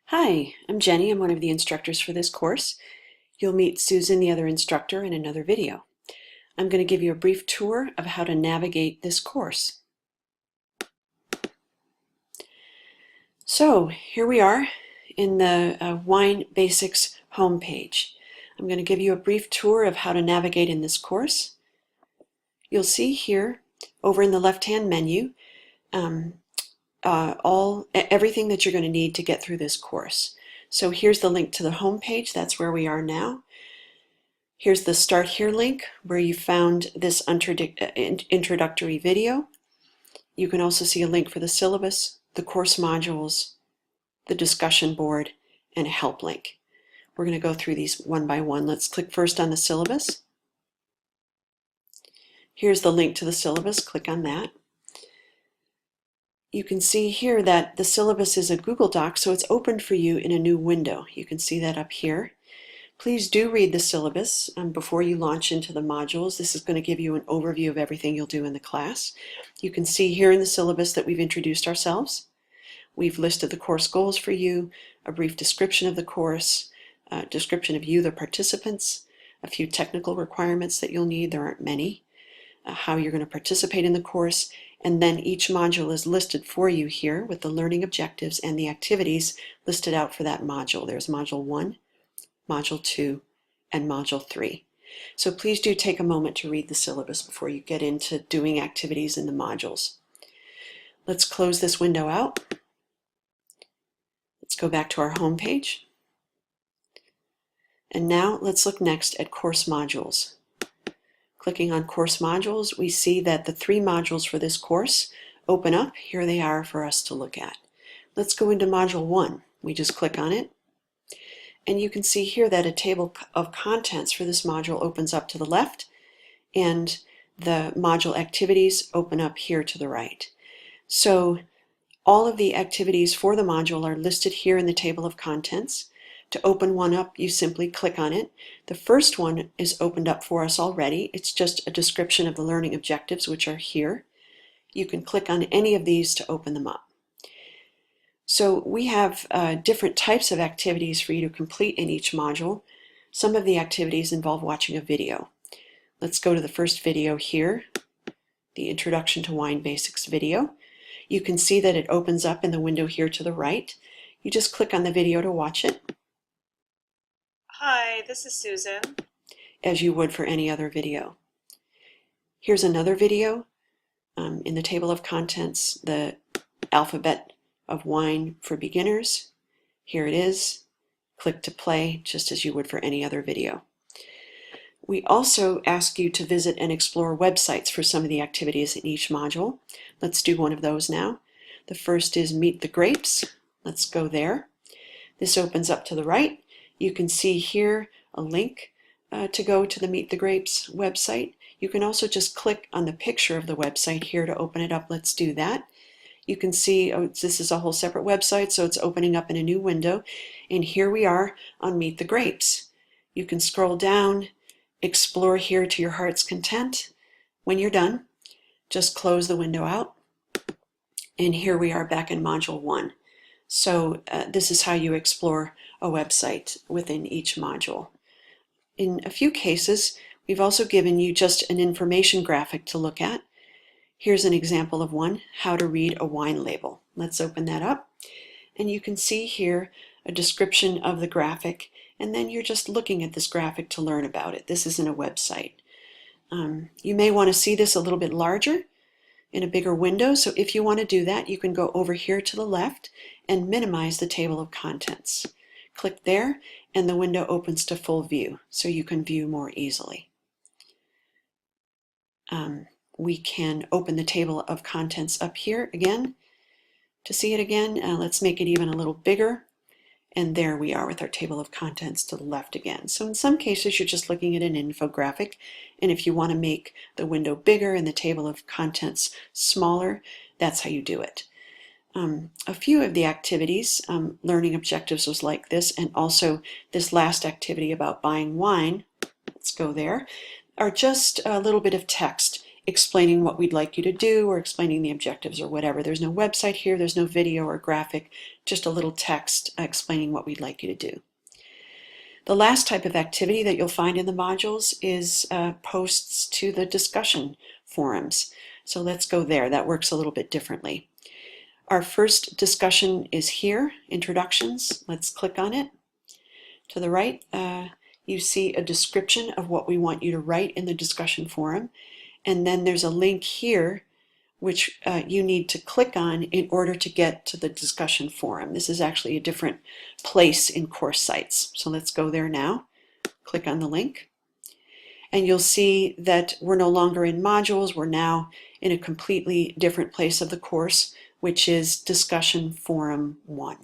Hi, I'm Jenny. I'm one of the instructors for this course. You'll meet Susan, the other instructor, in another video. I'm going to give you a brief tour of how to navigate this course. So here we are in the Wine Basics homepage. I'm going to give you a brief tour of how to navigate in this course. You'll see here over in the left-hand menu everything that you're going to need to get through this course. So here's the link to the home page. That's where we are now. Here's the Start Here link where you found this introductory video. You can also see a link for the syllabus, the course modules, the discussion board, and a help link. We're going to go through these one by one. Let's click first on the syllabus. Here's the link to the syllabus. Click on that. You can see here that the syllabus is a Google Doc, so it's opened for you in a new window. You can see that up here. Please do read the syllabus before you launch into the modules. This is going to give you an overview of everything you'll do in the class. You can see here in the syllabus that we've introduced ourselves. We've listed the course goals for you, a brief description of the course, a description of you, the participants, a few technical requirements that you'll need. There aren't many. How you're going to participate in the course, and then each module is listed for you here with the learning objectives and the activities listed out for that module. There's Module 1, Module 2, and Module 3. So please do take a moment to read the syllabus before you get into doing activities in the modules. Let's close this window out. Let's go back to our home page. And now let's look next at course modules. Clicking on course modules, we see that the 3 modules for this course open up. Here they are for us to look at. Let's go into Module 1. We just click on it. And you can see here that a table of contents for this module opens up to the left, and the module activities open up here to the right. So all of the activities for the module are listed here in the table of contents. To open one up, you simply click on it. The first one is opened up for us already. It's just a description of the learning objectives, which are here. You can click on any of these to open them up. So we have different types of activities for you to complete in each module. Some of the activities involve watching a video. Let's go to the first video here, the Introduction to Wine Basics video. You can see that it opens up in the window here to the right. You just click on the video to watch it. Hi, this is Susan. As you would for any other video. Here's another video in the table of contents, the alphabet of wine for beginners. Here it is. Click to play just as you would for any other video. We also ask you to visit and explore websites for some of the activities in each module. Let's do one of those now. The first is Meet the Grapes. Let's go there. This opens up to the right. You can see here a link to go to the Meet the Grapes website. You can also just click on the picture of the website here to open it up. Let's do that. You can see this is a whole separate website, so it's opening up in a new window. And here we are on Meet the Grapes. You can scroll down, explore here to your heart's content. When you're done, just close the window out. And here we are back in Module 1. So this is how you explore a website within each module. In a few cases, we've also given you just an information graphic to look at. Here's an example of one, how to read a wine label. Let's open that up. And you can see here a description of the graphic, and then you're just looking at this graphic to learn about it. This isn't a website. You may want to see this a little bit larger in a bigger window, so if you want to do that, you can go over here to the left and minimize the table of contents. Click there, and the window opens to full view, so you can view more easily. We can open the table of contents up here again. To see it again, let's make it even a little bigger. And there we are with our table of contents to the left again. So in some cases, you're just looking at an infographic. And if you want to make the window bigger and the table of contents smaller, that's how you do it. A few of the activities, learning objectives was like this, and also this last activity about buying wine, let's go there, are just a little bit of text explaining what we'd like you to do or explaining the objectives or whatever. There's no website here, there's no video or graphic, just a little text explaining what we'd like you to do. The last type of activity that you'll find in the modules is posts to the discussion forums. So let's go there. That works a little bit differently. Our first discussion is here, Introductions. Let's click on it. To the right, you see a description of what we want you to write in the discussion forum. And then there's a link here which you need to click on in order to get to the discussion forum. This is actually a different place in Coursesites. So let's go there now. Click on the link. And you'll see that we're no longer in modules. We're now in a completely different place of the course, which is Discussion Forum 1.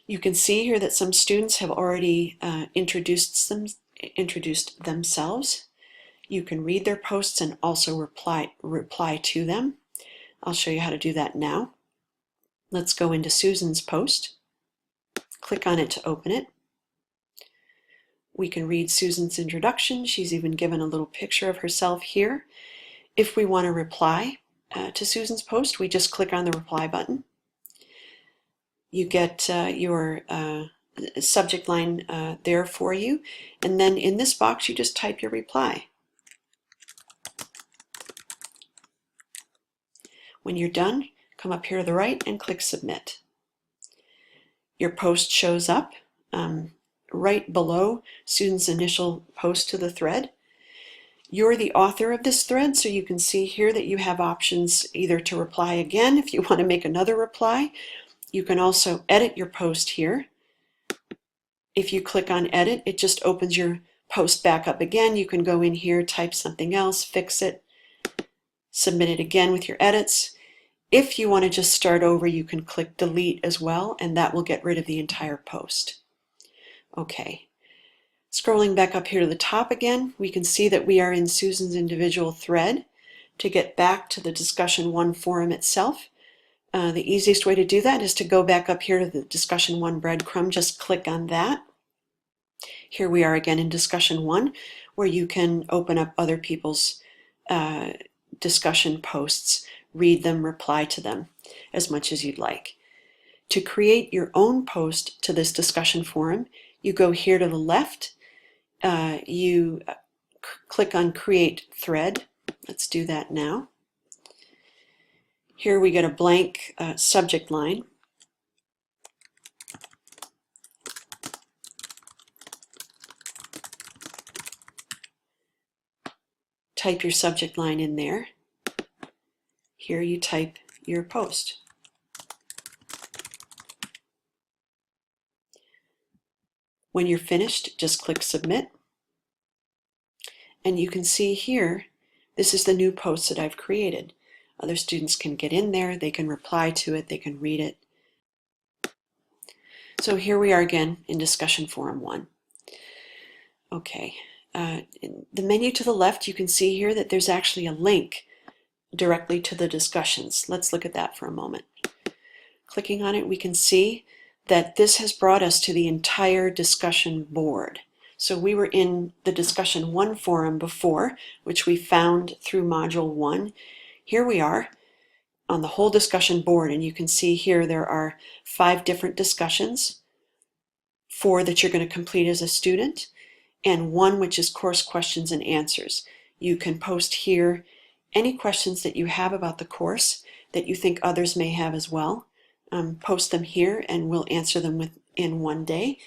You can see here that some students have already introduced themselves. You can read their posts and also reply to them. I'll show you how to do that now. Let's go into Susan's post. Click on it to open it. We can read Susan's introduction. She's even given a little picture of herself here. If we want to reply to Susan's post, we just click on the reply button. You get your subject line there for you, and then in this box you just type your reply. When you're done, come up here to the right and click Submit. Your post shows up right below Susan's initial post to the thread. You're the author of this thread, so you can see here that you have options either to reply again if you want to make another reply. You can also edit your post here. If you click on Edit, it just opens your post back up again. You can go in here, type something else, fix it, submit it again with your edits. If you want to just start over, you can click Delete as well, and that will get rid of the entire post. Okay. Scrolling back up here to the top again, we can see that we are in Susan's individual thread. To get back to the Discussion 1 forum itself, the easiest way to do that is to go back up here to the Discussion 1 breadcrumb. Just click on that. Here we are again in Discussion 1, where you can open up other people's discussion posts, read them, reply to them as much as you'd like. To create your own post to this discussion forum, you go here to the left, you click on Create Thread. Let's do that now. Here we get a blank subject line. Type your subject line in there. Here you type your post. When you're finished, just click Submit. And you can see here, this is the new post that I've created. Other students can get in there, they can reply to it, they can read it. So here we are again in Discussion Forum 1. Okay, in the menu to the left, you can see here that there's actually a link directly to the discussions. Let's look at that for a moment. Clicking on it, we can see that this has brought us to the entire discussion board. So we were in the Discussion 1 forum before, which we found through Module 1. Here we are on the whole discussion board, and you can see here there are 5 different discussions, 4 that you're going to complete as a student, and 1 which is course questions and answers. You can post here any questions that you have about the course that you think others may have as well. Post them here and we'll answer them within 1 day.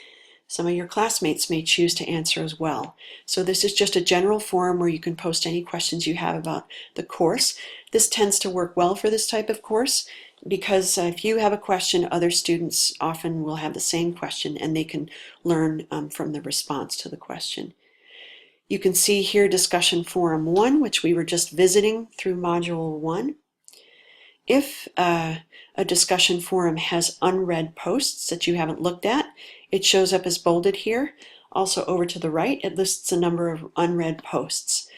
Some of your classmates may choose to answer as well. So this is just a general forum where you can post any questions you have about the course. This tends to work well for this type of course because if you have a question, other students often will have the same question and they can learn from the response to the question. You can see here Discussion Forum 1, which we were just visiting through Module 1. If a discussion forum has unread posts that you haven't looked at, it shows up as bolded here. Also over to the right, it lists a number of unread posts.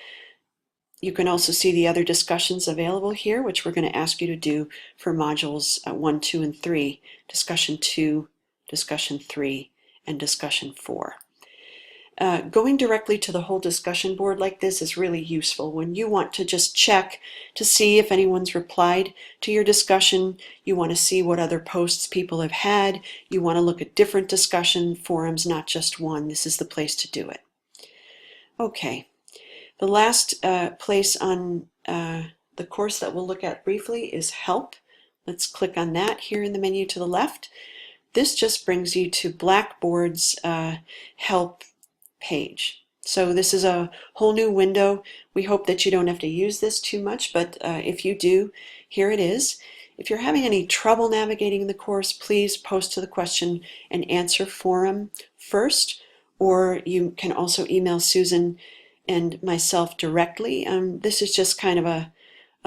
You can also see the other discussions available here, which we're going to ask you to do for modules 1, 2, and 3, Discussion 2, Discussion 3, and Discussion 4. Going directly to the whole discussion board like this is really useful when you want to just check to see if anyone's replied to your discussion. You want to see what other posts people have had. You want to look at different discussion forums, not just one. This is the place to do it. Okay, the last place on the course that we'll look at briefly is Help. Let's click on that here in the menu to the left. This just brings you to Blackboard's Help page. So this is a whole new window. We hope that you don't have to use this too much, but if you do, here it is. If you're having any trouble navigating the course, please post to the question and answer forum first, or you can also email Susan and myself directly. This is just kind of a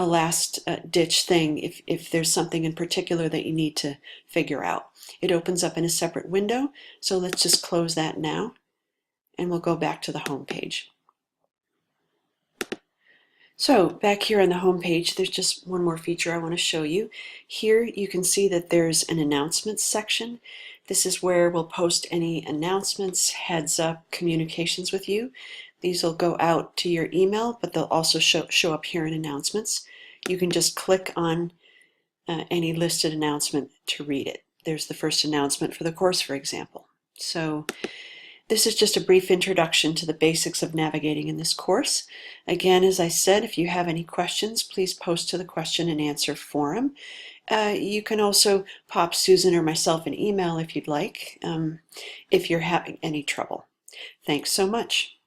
last ditch thing if there's something in particular that you need to figure out. It opens up in a separate window, so let's just close that now. And we'll go back to the home page. So back here on the home page, there's just one more feature I want to show you. Here you can see that there's an announcements section. This is where we'll post any announcements, heads up, communications with you. These will go out to your email, but they'll also show up here in announcements. You can just click on any listed announcement to read it. There's the first announcement for the course, for example. So this is just a brief introduction to the basics of navigating in this course. Again, as I said, if you have any questions, please post to the question and answer forum. You can also pop Susan or myself an email if you'd like, if you're having any trouble. Thanks so much.